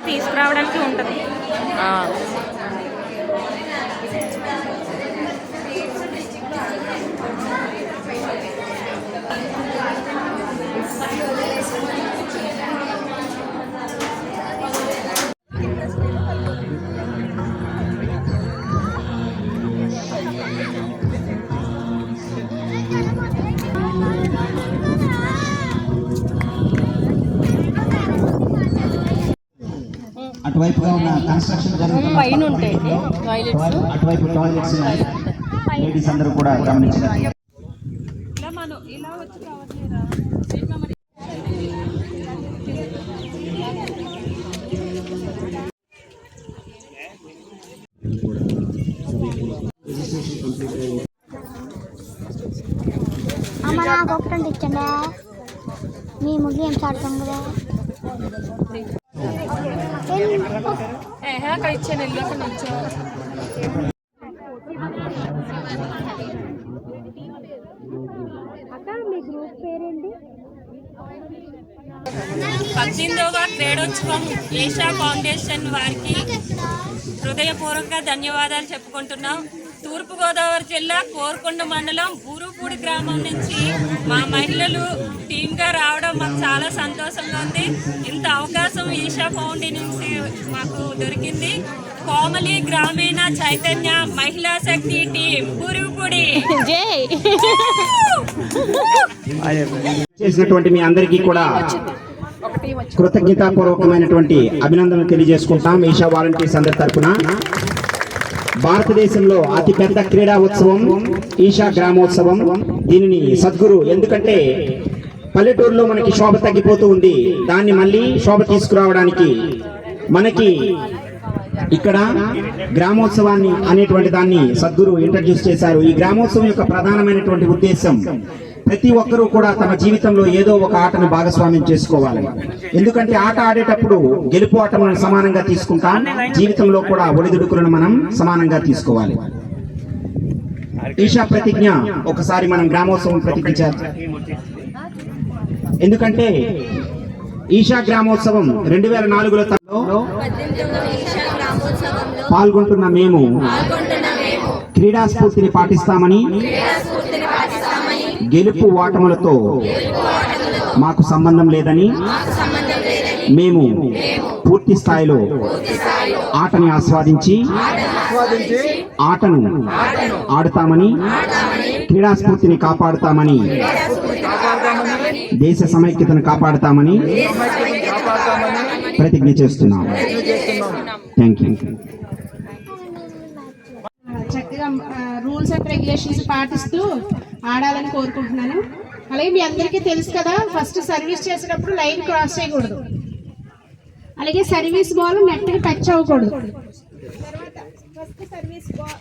తీసుకురావడానికి ఉంటుంది. అటువైపుగా ఉన్న కన్స్ట్రక్షన్ అటువైపు టాయిలెట్స్ లేడీస్ అందరూ కూడా గమనించారు. అమ్మ నాకు ఒకటండి ఇచ్చండి, మేము గేమ్స్ ఆడతాం కదా. అక్కడ ఇచ్చాను, వెళ్ళి అక్కడ నుంచో. అక్క మీ గ్రూప్ పేరేంటి? 18వ క్రీడోత్సవం ఏషియా ఫౌండేషన్ వారికి హృదయపూర్వక ధన్యవాదాలు చెప్పుకుంటున్నాం. తూర్పుగోదావరి జిల్లా కోరుకొండ మండలం బూరుపూడి గ్రామం నుంచి మా మహిళలు టీమ్గా రావడం మాకు చాలా సంతోషంగా ఉంది. ఇంత అవకాశం ఈషా ఫౌండేషన్ నుంచి మాకు దొరికింది. కోమలి గ్రామీణ చైతన్య మహిళా శక్తి టీం బూరుపూడి చేసినటువంటి మీ అందరికీ కూడా కృతజ్ఞతాపూర్వకమైనటువంటి అభినందనలు తెలియజేసుకుంటాం. ఈషా వాలంటీర్స్ అందరి తరఫున భారతదేశంలో అతిపెద్ద క్రీడా ఉత్సవం ఈషా గ్రామోత్సవం. దీనిని సద్గురు, ఎందుకంటే పల్లెటూరులో మనకి శోభ తగ్గిపోతూ ఉంది, దాన్ని మళ్ళీ శోభ తీసుకురావడానికి మనకి ఇక్కడ గ్రామోత్సవాన్ని అనేటువంటి దాన్ని సద్గురు ఇంట్రడ్యూస్ చేశారు. ఈ గ్రామోత్సవం యొక్క ప్రధానమైనటువంటి ఉద్దేశం ప్రతి ఒక్కరూ కూడా తమ జీవితంలో ఏదో ఒక ఆటను భాగస్వామ్యం చేసుకోవాలి. ఎందుకంటే ఆట ఆడేటప్పుడు గెలుపు ఆటలను సమానంగా తీసుకుంటాం, జీవితంలో కూడా ఒడిదుడుకులను మనం సమానంగా తీసుకోవాలి. ఈషా ప్రతిజ్ఞ ఒకసారి మనం గ్రామోత్సవం ప్రతిజ్ఞ చేద్దాం. ఎందుకంటే ఈషా గ్రామోత్సవం 2004లో పాల్గొంటున్న మేము క్రీడా స్ఫూర్తిని పాటిస్తామని, గెలుపు ఓటములతో మాకు సంబంధం లేదని, మేము పూర్తి స్థాయిలో ఆటని ఆస్వాదించి ఆటను ఆడుతామని, క్రీడా స్ఫూర్తిని కాపాడుతామని, దేశ సమైక్యతను కాపాడుతామని ప్రతిజ్ఞ చేస్తున్నాం. Thank you. చక్కగా రూల్స్ అండ్ రెగ్యులేషన్స్ పాటిస్తూ ఆడాలని కోరుకుంటున్నాను. అలాగే మీ అందరికీ తెలుసు కదా, ఫస్ట్ సర్వీస్ చేసేటప్పుడు లైన్ క్రాస్ చేయకూడదు, అలాగే సర్వీస్ బాల్ నెట్కి టచ్ అవ్వకూడదు. ఫస్ట్ సర్వీస్ బాల్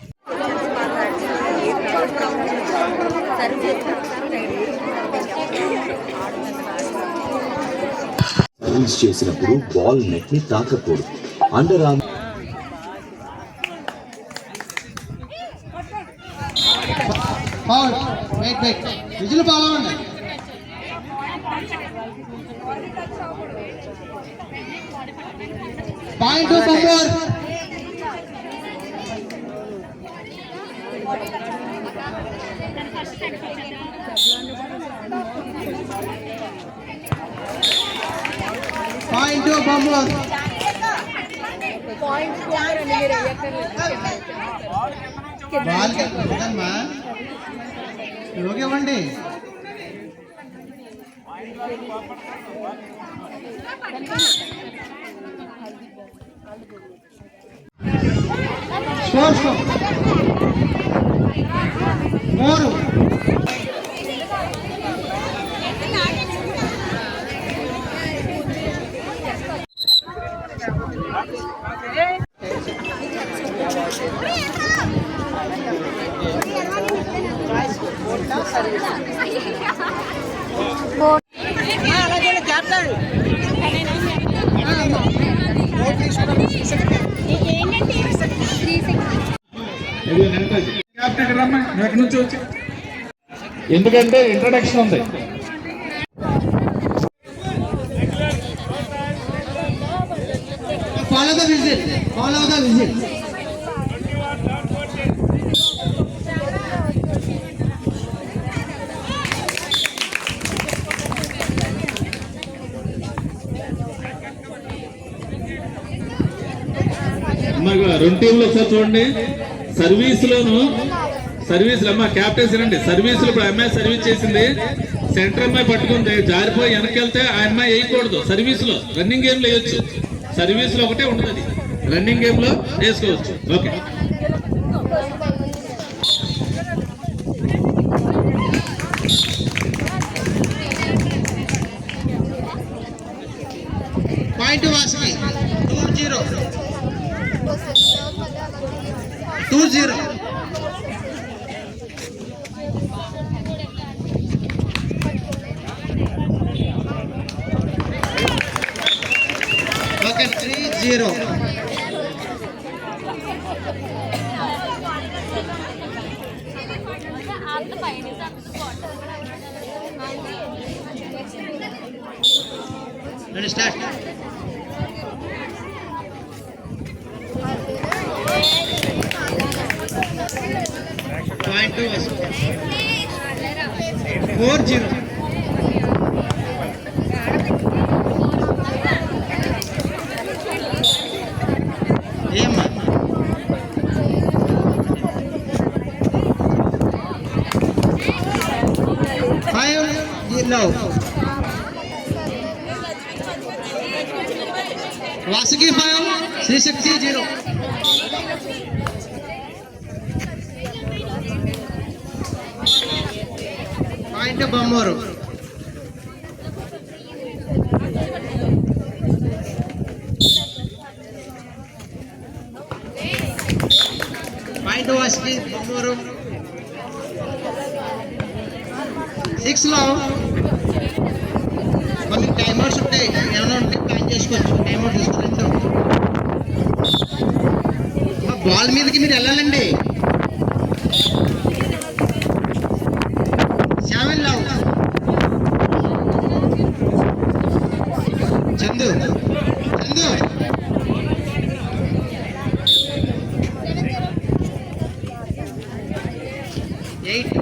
సర్వీస్ చేసినప్పుడు బాల్ నెట్ ని తాకకూడదు. అండర్ ఆర్మ్ విజులు పాలవండి. పాయింట్ బంపర్. పాయింట్ బంపర్. బాల్కమ్మా ఇవ్వండి. స్కోర్ 3. ఎందుకంటే ఇంట్రడక్షన్ ఉంది. Follow the whistle. Follow the whistle. రెండు టీంలు ఒకసారి చూడండి. సర్వీసులు అమ్మ క్యాప్టెన్స్ రండి. సర్వీసులు ఇప్పుడు అమ్మాయి సర్వీస్ చేసింది, సెంటర్ అమ్మాయి పట్టుకుంది, జారిపోయి వెనక్కి వెళ్తే ఆ అమ్మాయి వేయకూడదు. సర్వీసులో రన్నింగ్ గేమ్ లో వేయొచ్చు, సర్వీసులో ఒకటే ఉంటుంది, రన్నింగ్ గేమ్ లో వేసుకోవచ్చు. Okay, Point to Vasaki. 2-0. 2-0. Okay, 3-0. Ready, start. Point to us. 4-0. ఏమ్మా వాసుకి 5, శ్రీశక్తి 0. పాయింట్ బొమ్మూరు. పాయింట్ వాసుకి బొమ్మూరు. 6 లో మళ్ళీ టైమర్స్ ఉంటాయి, ఏమైనా ఉంటే ప్లాన్ చేసుకోవచ్చు. టైమర్ తీసుకుంటూ బాల్ మీదకి మీరు వెళ్ళాలండి. 7 లో చందు 8.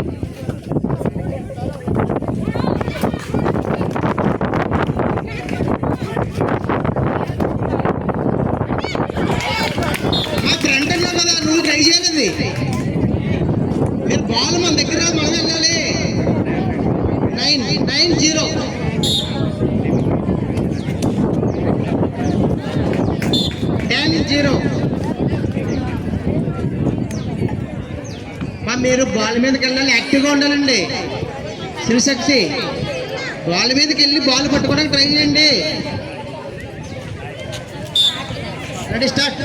నువ్వు ట్రై చేయాలి, మీరు బాల్ మన దగ్గర మనం వెళ్ళాలి. 9-0. 10-0. మీరు బాల్ మీదకి వెళ్ళాలి, యాక్టివ్గా ఉండాలండి. శ్రీశక్తి బాల్ మీదకి వెళ్ళి బాల్ పట్టుకోవడానికి ట్రై చేయండి. Ready, start.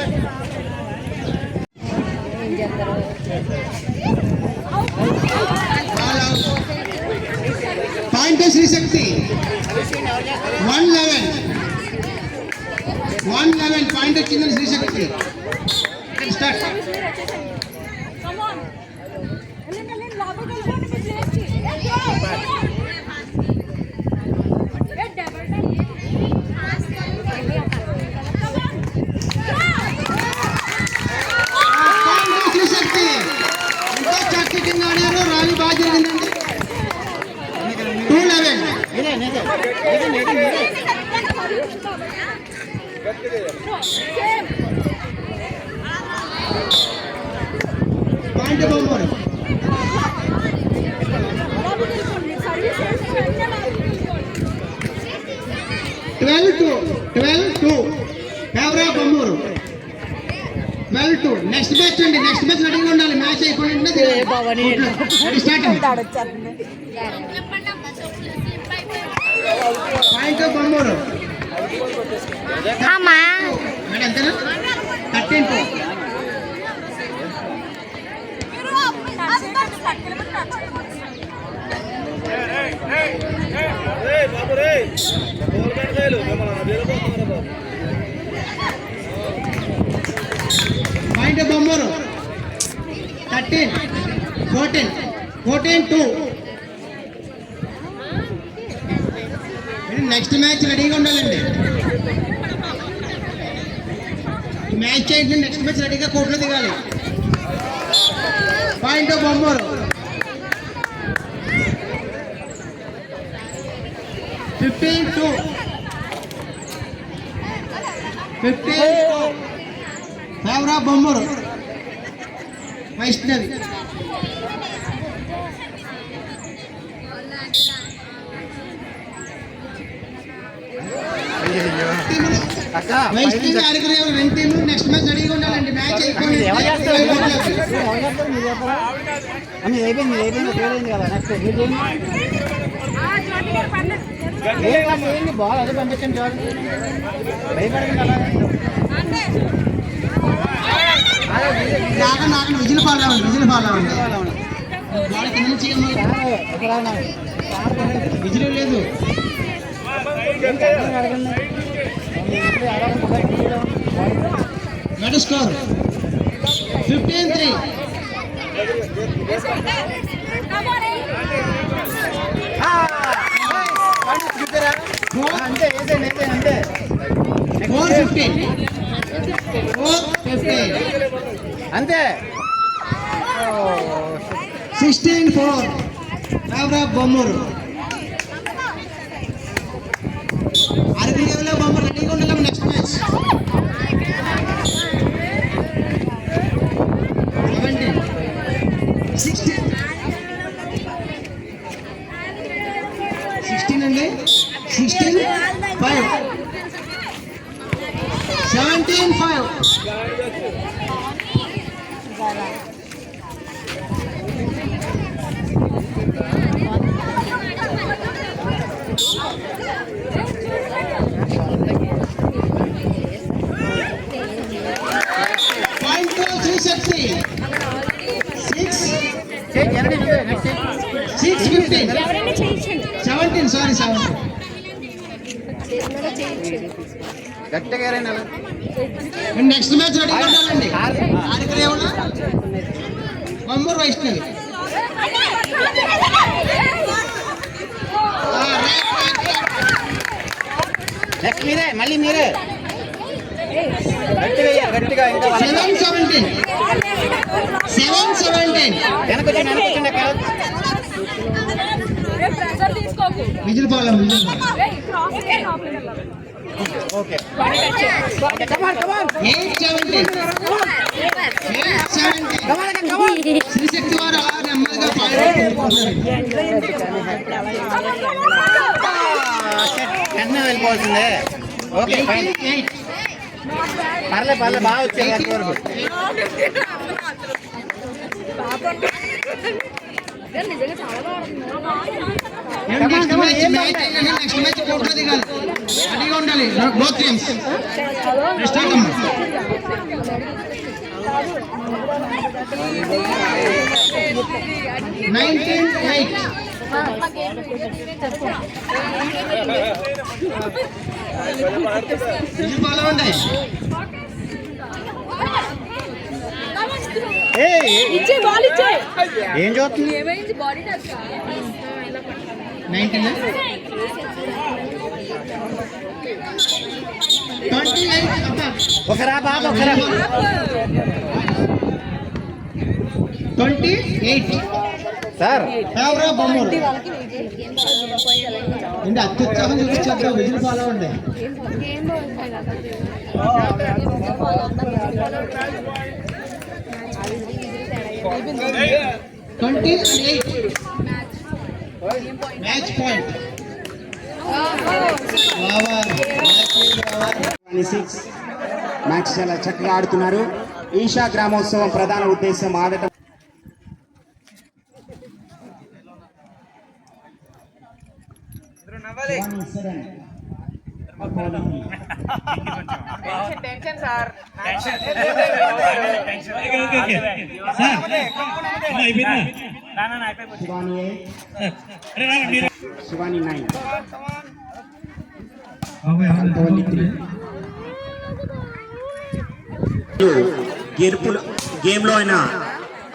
Point Srishakti 111 point వచ్చిందని శ్రీశక్తి. స్టార్ట్. శ్రీశక్తి ఎంతో చక్కగా ఆడారు, రావి బాగా జరిగిందండి. 211. Point Bommuru. 12-2 ఫేవరా Bommuru. 12-2. Next match అండి, నెక్స్ట్ మ్యాచ్ రెడీగా ఉండాలి. మ్యాచ్ అయిపోయింది. పాయింట్ బొమ్మూరు. మేడం అంతేనా? 13-2. పాయింట్ బొమ్మూరు. 13-14. 14-2 నెక్స్ట్ మ్యాచ్ రెడీగా ఉండాలండి. మ్యాచ్ చేయండి, నెక్స్ట్ మ్యాచ్ రెడీగా కోర్టులో దిగాలి. Point Bommuru 15-2 favour of Bommuru Vaishnavi. Vaishnavi ఆడుకునే రెండు టీంలు నెక్స్ట్ మ్యాచ్ రెడీగా ఉండాలండి. మ్యాచ్ అయిపోయింది. బాల్ అదే పంపించండి చాలు. విజిల్ ఫాల్ అవ్వండి. బాల్ కింద నుంచి విజిల్ లేదు. స్కోర్ 15-3. అంతే అంతే 4-15 అంతే 16-4 ఫేవర్ ఆఫ్ బొమ్మరు. అరకు లెవెల్లో బొమ్మరు రెడీగా ఉండాలి నెక్స్ట్ మ్యాచ్. 16 అండి. 16-5 17-5. Point 360 6-15 17 sorry 17. నెక్స్ట్ మ్యాచ్ రెడీగా ఉండాలండి. ఆడుకునేవాళ్ళు బొమ్మరు వైష్ణవి. నెక్స్ట్ మీరే మళ్ళీ మీరే గట్టిగా 7-17 విజిల్ బాల్. ఓకే 8-17 శ్రీశక్తి వారు నెమ్మదిగా వెంటనే వెళ్ళిపోతుంది. ఓకే ఫైన్ పర్లే బాగా వచ్చాయి వరకు. నెక్స్ట్ మ్యాచ్ కోర్టులో దిగాలి. రెడీగా ఉండాలి బోత్ టీమ్స్. స్టార్ట్ అమ్మా. 19-8 విజిల్ బాల్ ఉన్నాయి. ఏం చూస్తుంది 19 28 ఒకరా బాబు ఒకరా 28 సార్ ఫేవర్ ఆఫ్ బొమ్మరు. అంటే అత్యుత్సాహం చూపించారు. విజిల్ ఫాలో ఉండే 28 మ్యాచ్ పాయింట్. 26 మ్యాచ్ చాలా చక్కగా ఆడుతున్నారు. ఈషా గ్రామోత్సవం ప్రధాన ఉద్దేశం ఆడటం. శివాని 9 గేమ్లో అయినా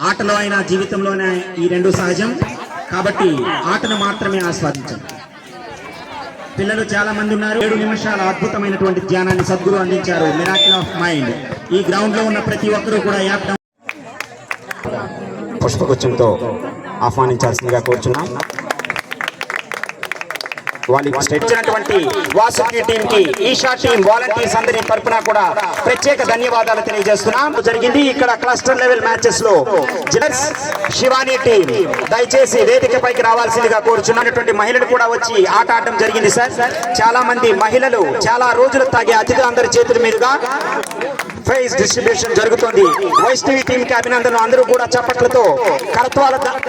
ఆటలో అయినా జీవితంలోనే ఈ రెండు సహజం కాబట్టి ఆటను మాత్రమే ఆస్వాదించండి. పిల్లలు చాలా మంది ఉన్నారు. 7 నిమిషాల అద్భుతమైనటువంటి ధ్యానాన్ని సద్గురు అందించారు. Miracle of mind. ఈ గ్రౌండ్ లో ఉన్న ప్రతి ఒక్కరూ కూడా యాప్ పుష్పగుచ్చంతో ఆహ్వానించాల్సిందిగా కోరుచున్నాం. వాళ్ళకి ఇచ్చినటువంటి వాసుకి టీం కి, ఈషా టీం వాలంటీర్స్ అందరి తరపున కూడా ప్రత్యేక ధన్యవాదాలు తెలియజేస్తున్నాం. జరిగింది ఇక్కడ క్లస్టర్ లెవెల్ మ్యాచెస్ లో శివాని టీం దయచేసి వేదికపైకి రావాల్సిందిగా కోరుచున్నటువంటి మహిళలు కూడా వచ్చి ఆట ఆడటం జరిగింది సార్. చాలా మంది మహిళలు చాలా రోజులు తాగే అతిథులు అందరి చేతుల మీదుగా ప్రైజ్ డిస్ట్రిబ్యూషన్ జరుగుతుంది. వైష్ణవి టీం కి అభినందనలు. అందరూ కూడా చప్పట్లతో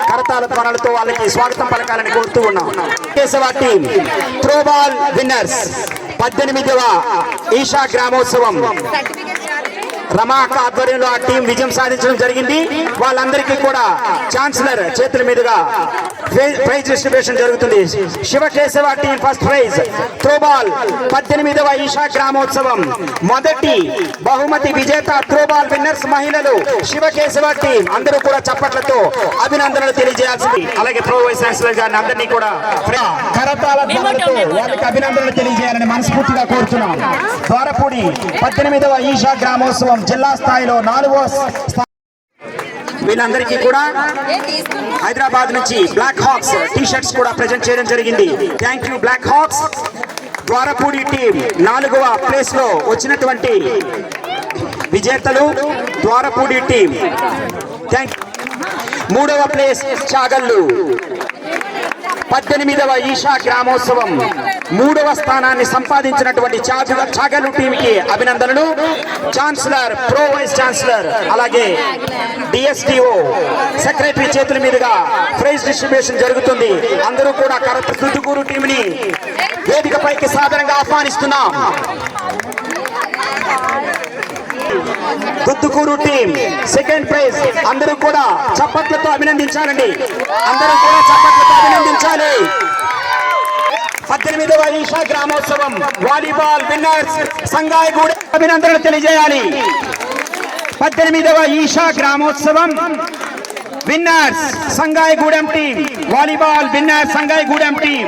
కరతాల ధ్వనులతో వాళ్ళకి స్వాగతం పలకాలని కోరుతూ ఉన్నాం. కేశవ టీం త్రోబాల్ విన్నర్స్ 18వ ఈషా గ్రామోత్సవం రమాక ఆధ్వర్యంలో ఆ టీం విజయం సాధించడం జరిగింది. వాళ్ళందరికీ కూడా ఛాన్సలర్ చేతుల మీదుగా ప్రైజ్ డిస్ట్రిబ్యూషన్ జరుగుతుంది. Shivakeshava team first prize throwball 18వ ఈషా గ్రామోత్సవం మొదటి బహుమతి విజేత త్రోబాల్ విన్నర్స్ మహిళలు శివకేశవ టీం. అందరూ కూడా చప్పట్లతో అభినందనలు తెలియజేయాల్సింది. అలాగే ప్రో వైస్ ఛాన్సలర్ గారిని అందరినీ కూడా కరతాళ ధ్వనులతో వాళ్ళకి అభినందనలు తెలియజేయాలని మనస్ఫూర్తిగా కోరుతున్నాం. ద్వారపూడి 18వ ఈషా గ్రామోత్సవం జిల్లా స్థాయిలో 4వ వీళ్ళందరికీ కూడా హైదరాబాద్ నుంచి బ్లాక్ హాక్స్ టీ షర్ట్స్ కూడా ప్రెజెంట్ చేయడం జరిగింది. Thank you black hawks. Dwarapudi team 4వ ప్లేస్ లో వచ్చినటువంటి విజేతలు ద్వారపూడి టీం. Thank you. 3వ ప్లేస్ చాగల్లు. 18వ ఈషా గ్రామోత్సవం 3వ స్థానాన్ని సంపాదించినటువంటి చాగల్లు టీంకి అభినందనలు. ఛాన్సలర్, ప్రో వైస్ ఛాన్సలర్, అలాగే డిఎస్టిఓ సెక్రటరీ చేతుల మీదుగా ప్రైజ్ డిస్ట్రిబ్యూషన్ జరుగుతుంది. అందరూ కూడా దుద్దుకూరు టీంని వేదికపైకి సాధారణంగా ఆహ్వానిస్తున్నాం. Duddukuru team second prize. అందరూ కూడా చప్పట్లతో అభినందించాలండి. అందరూ కూడా చప్పట్లతో అభినందించాలి. 18వ ఈషా గ్రామోత్సవం వాలీబాల్ విన్నర్స్ సంగాయగూడ అభినందనలు తెలియజేయాలి. 18వ Isha Gramotsavam winners Sangayagudem team, volleyball winners Sangayagudem team.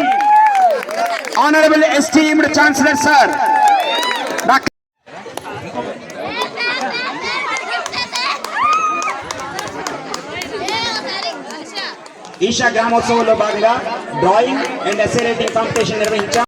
Honourable esteemed chancellor sir Isha గ్రామోత్సవంలో భాగంగా drawing and essay writing competition నిర్వహించాం.